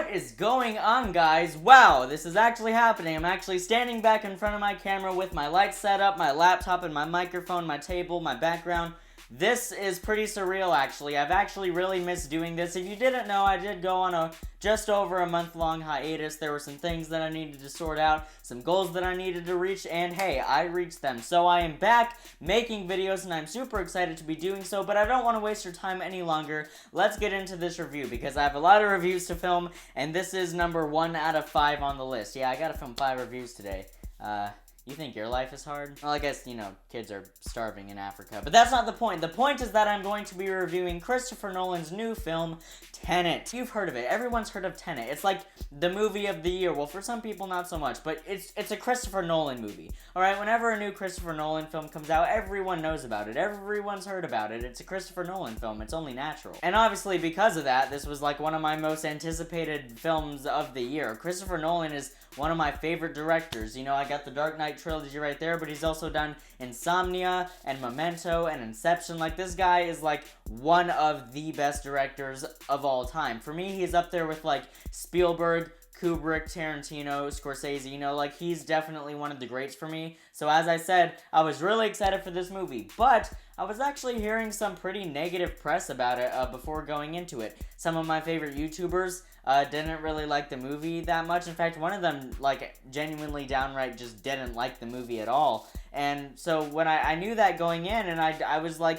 What is going on, guys? Wow, this is actually happening. I'm actually standing back in front of my camera with my lights set up, my laptop and my microphone, my table, my background. This is pretty surreal, actually. I've actually really missed doing this. If you didn't know, I did go on a just over a month-long hiatus. There were some things that I needed to sort out, some goals that I needed to reach, and hey, I reached them. So I am back making videos, and I'm super excited to be doing so, but I don't want to waste your time any longer. Let's get into this review, because I have a lot of reviews to film, and this is number 1 out of 5 on the list. Yeah, I gotta film 5 reviews today. You think your life is hard? Well, I guess, kids are starving in Africa. But that's not the point. The point is that I'm going to be reviewing Christopher Nolan's new film, Tenet. You've heard of it. Everyone's heard of Tenet. It's like the movie of the year. Well, for some people, not so much. But it's a Christopher Nolan movie. Alright, whenever a new Christopher Nolan film comes out, everyone knows about it. Everyone's heard about it. It's a Christopher Nolan film. It's only natural. And obviously, because of that, this was like one of my most anticipated films of the year. Christopher Nolan is one of my favorite directors. I got the Dark Knight trilogy right there, but he's also done Insomnia and Memento and Inception. Like, this guy is like one of the best directors of all time. For me, he's up there with like Spielberg, Kubrick, Tarantino, Scorsese. He's definitely one of the greats for me. So as I said, I was really excited for this movie, but I was actually hearing some pretty negative press about it before going into it. Some of my favorite YouTubers didn't really like the movie that much. In fact, one of them, genuinely downright just didn't like the movie at all. And so when I knew that going in, and I was like,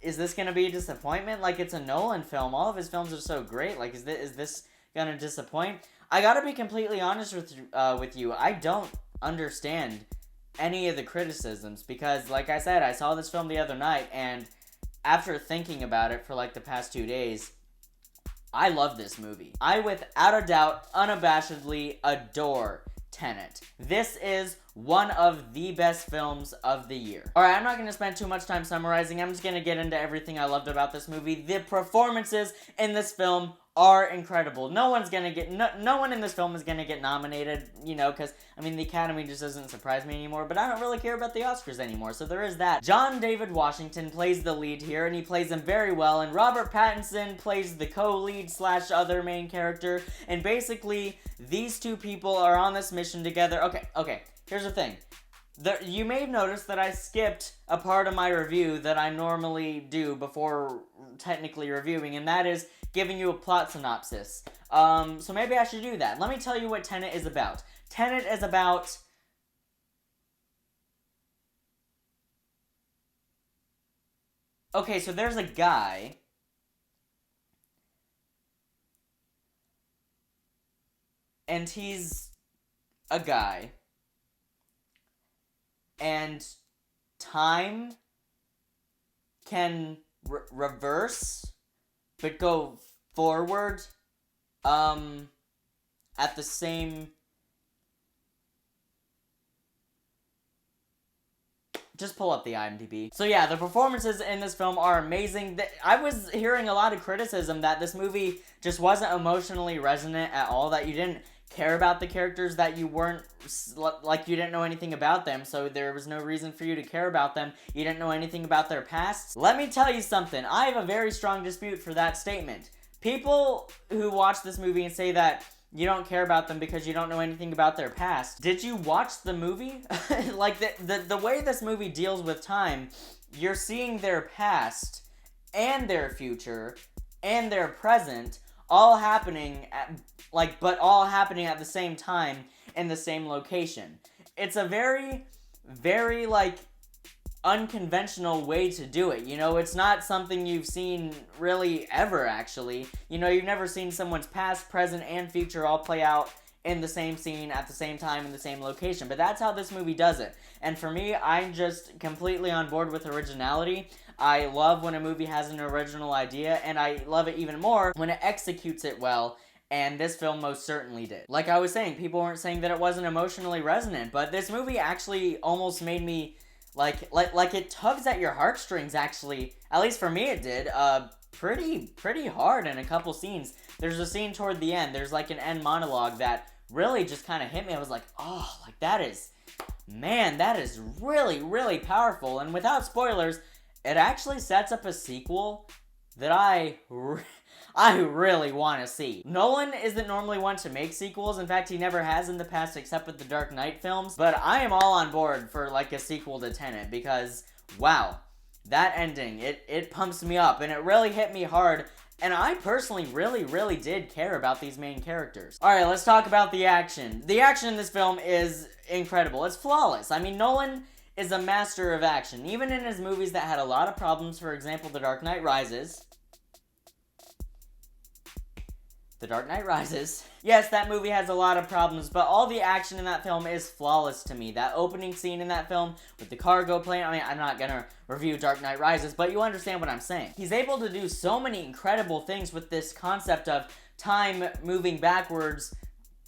is this gonna be a disappointment? It's a Nolan film. All of his films are so great. Is this gonna disappoint? I gotta be completely honest with you. I don't understand any of the criticisms, because, like I said, I saw this film the other night, and after thinking about it for, the past 2 days, I love this movie. I, without a doubt, unabashedly adore Tenet. This is one of the best films of the year. Alright, I'm not going to spend too much time summarizing. I'm just going to get into everything I loved about this movie. The performances in this film are incredible. No one in this film is gonna get nominated, because, the Academy just doesn't surprise me anymore, but I don't really care about the Oscars anymore, so there is that. John David Washington plays the lead here, and he plays him very well, and Robert Pattinson plays the co-lead / other main character, and basically, these two people are on this mission together. Okay, here's the thing. You may have noticed that I skipped a part of my review that I normally do before technically reviewing, and that is giving you a plot synopsis. So maybe I should do that. Let me tell you what Tenet is about. Tenet is about... Okay, so there's a guy... And he's a guy. And time can reverse, but go forward, at the same... Just pull up the IMDb. So yeah, the performances in this film are amazing. I was hearing a lot of criticism that this movie just wasn't emotionally resonant at all, that you didn't care about the characters, that you weren't, you didn't know anything about them, so there was no reason for you to care about them. You didn't know anything about their pasts. Let me tell you something. I have a very strong dispute for that statement. People who watch this movie and say that you don't care about them because you don't know anything about their past. Did you watch the movie? The way this movie deals with time, you're seeing their past and their future and their present all happening all happening at the same time in the same location. It's a very, very, unconventional way to do it. It's not something you've seen really ever, actually. You've never seen someone's past, present, and future all play out in the same scene at the same time in the same location. But that's how this movie does it. And for me, I'm just completely on board with originality. I love when a movie has an original idea, and I love it even more when it executes it well. And this film most certainly did. Like I was saying, people weren't saying that it wasn't emotionally resonant, but this movie actually almost made me it tugs at your heartstrings, actually. At least for me it did. Pretty hard in a couple scenes. There's a scene toward the end. There's an end monologue that really just kind of hit me. I was like, oh, that is really, really powerful. And without spoilers, it actually sets up a sequel that I really want to see. Nolan isn't normally one to make sequels. In fact, he never has in the past except with the Dark Knight films. But I am all on board for like a sequel to Tenet because, wow, that ending, it pumps me up and it really hit me hard. And I personally really did care about these main characters. Alright, let's talk about the action. The action in this film is incredible. It's flawless. I mean, Nolan is a master of action. Even in his movies that had a lot of problems, for example, The Dark Knight Rises. Yes, that movie has a lot of problems, but all the action in that film is flawless to me. That opening scene in that film with the cargo plane, I mean, I'm not gonna review Dark Knight Rises, but you understand what I'm saying. He's able to do so many incredible things with this concept of time moving backwards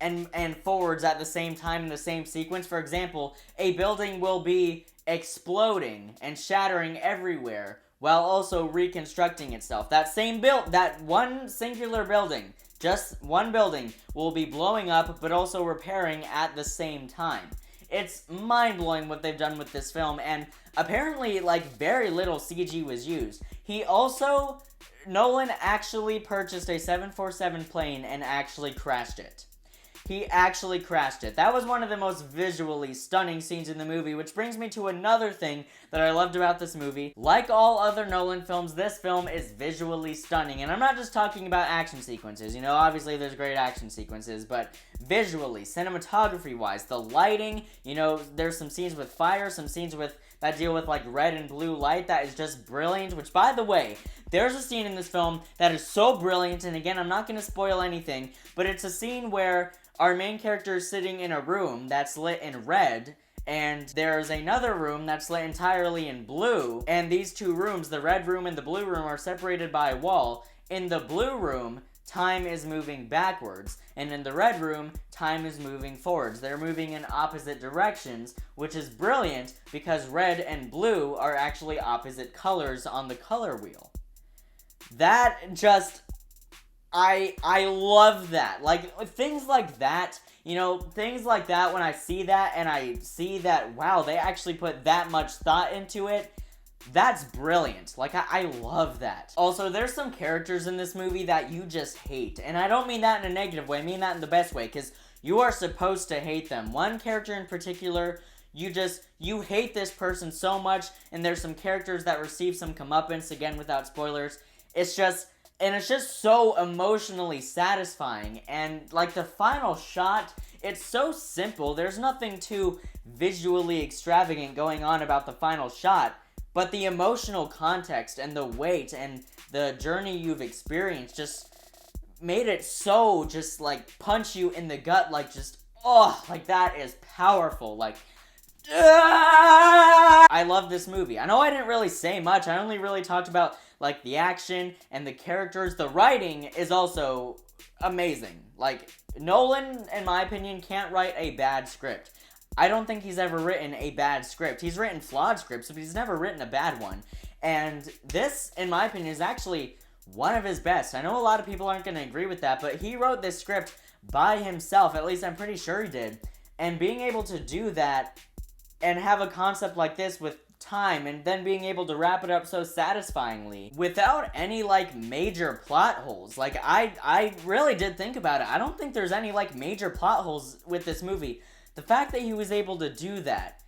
and forwards at the same time in the same sequence. For example, a building will be exploding and shattering everywhere while also reconstructing itself. That one singular building, just one building, will be blowing up but also repairing at the same time. It's mind-blowing what they've done with this film, and apparently, like, very little CG was used. Nolan actually purchased a 747 plane and actually crashed it. He actually crashed it. That was one of the most visually stunning scenes in the movie, which brings me to another thing that I loved about this movie. Like all other Nolan films, this film is visually stunning. And I'm not just talking about action sequences. You know, obviously there's great action sequences, but visually, cinematography-wise, the lighting, you know, there's some scenes with fire, some scenes that deal with, like, red and blue light that is just brilliant, which, by the way, there's a scene in this film that is so brilliant, and again, I'm not going to spoil anything, but it's a scene where our main character is sitting in a room that's lit in red, and there's another room that's lit entirely in blue, and these two rooms, the red room and the blue room, are separated by a wall. In the blue room, time is moving backwards, and in the red room, time is moving forwards. They're moving in opposite directions, which is brilliant because red and blue are actually opposite colors on the color wheel. That just... I love that. Like, things like that, you know, things like that, when I see that and I see that, wow, they actually put that much thought into it, that's brilliant. Like, I love that. Also, there's some characters in this movie that you just hate. And I don't mean that in a negative way. I mean that in the best way, because you are supposed to hate them. One character in particular, you hate this person so much, and there's some characters that receive some comeuppance, again, without spoilers. It's just so emotionally satisfying. And, like, the final shot, it's so simple. There's nothing too visually extravagant going on about the final shot. But the emotional context and the weight and the journey you've experienced just made it so just, like, punch you in the gut. Like, just, oh, like, that is powerful. Like, I love this movie. I know I didn't really say much. I only really talked about, like, the action and the characters. The writing is also amazing. Like, Nolan, in my opinion, can't write a bad script. I don't think he's ever written a bad script. He's written flawed scripts, but he's never written a bad one. And this, in my opinion, is actually one of his best. I know a lot of people aren't going to agree with that, but he wrote this script by himself. At least I'm pretty sure he did. And being able to do that and have a concept like this with time and then being able to wrap it up so satisfyingly without any, like, major plot holes. Like, I really did think about it. I don't think there's any, like, major plot holes with this movie. The fact that he was able to do that,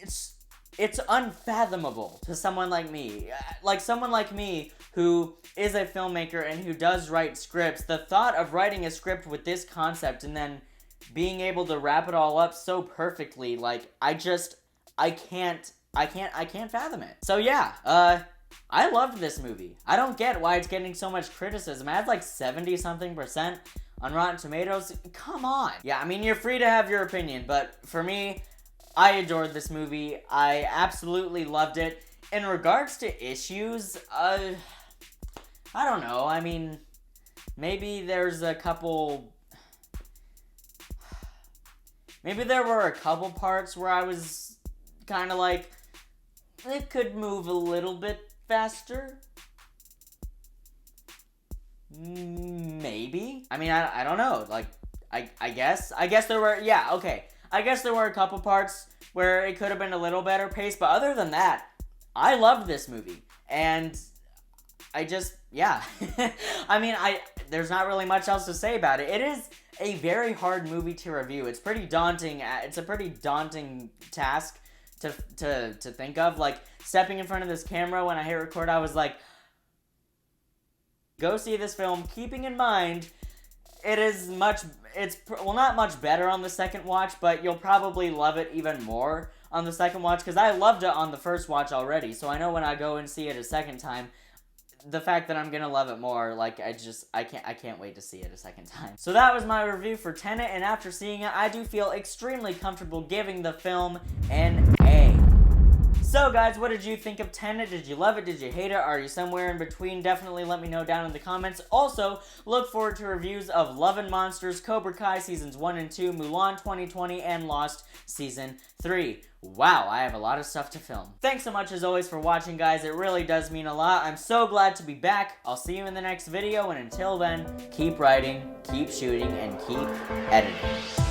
it's unfathomable to someone like me. Like, someone like me who is a filmmaker and who does write scripts. The thought of writing a script with this concept and then being able to wrap it all up so perfectly, like, I can't fathom it. So yeah, I loved this movie. I don't get why it's getting so much criticism. It had like 70-something% on Rotten Tomatoes. Come on. Yeah, I mean, you're free to have your opinion, but for me, I adored this movie. I absolutely loved it. In regards to issues, I don't know. I mean, maybe there's a couple... Maybe there were a couple parts where I was kind of like, it could move a little bit faster. Maybe. I mean, I don't know. Like, I guess there were, yeah, okay. I guess there were a couple parts where it could have been a little better paced, but other than that, I loved this movie. And yeah. I mean, there's not really much else to say about it. It is a very hard movie to review. It's pretty daunting. It's a pretty daunting task to think of. Like, stepping in front of this camera when I hit record, I was like, go see this film, keeping in mind it's not much better on the second watch, but you'll probably love it even more on the second watch, because I loved it on the first watch already, so I know when I go and see it a second time, the fact that I'm gonna love it more, like, I can't wait to see it a second time. So that was my review for Tenet, and after seeing it, I do feel extremely comfortable giving the film an A. So guys, what did you think of Tenet? Did you love it? Did you hate it? Are you somewhere in between? Definitely let me know down in the comments. Also, look forward to reviews of Love and Monsters, Cobra Kai Seasons 1 and 2, Mulan 2020, and Lost Season 3. Wow, I have a lot of stuff to film. Thanks so much as always for watching, guys. It really does mean a lot. I'm so glad to be back. I'll see you in the next video, and until then, keep writing, keep shooting, and keep editing.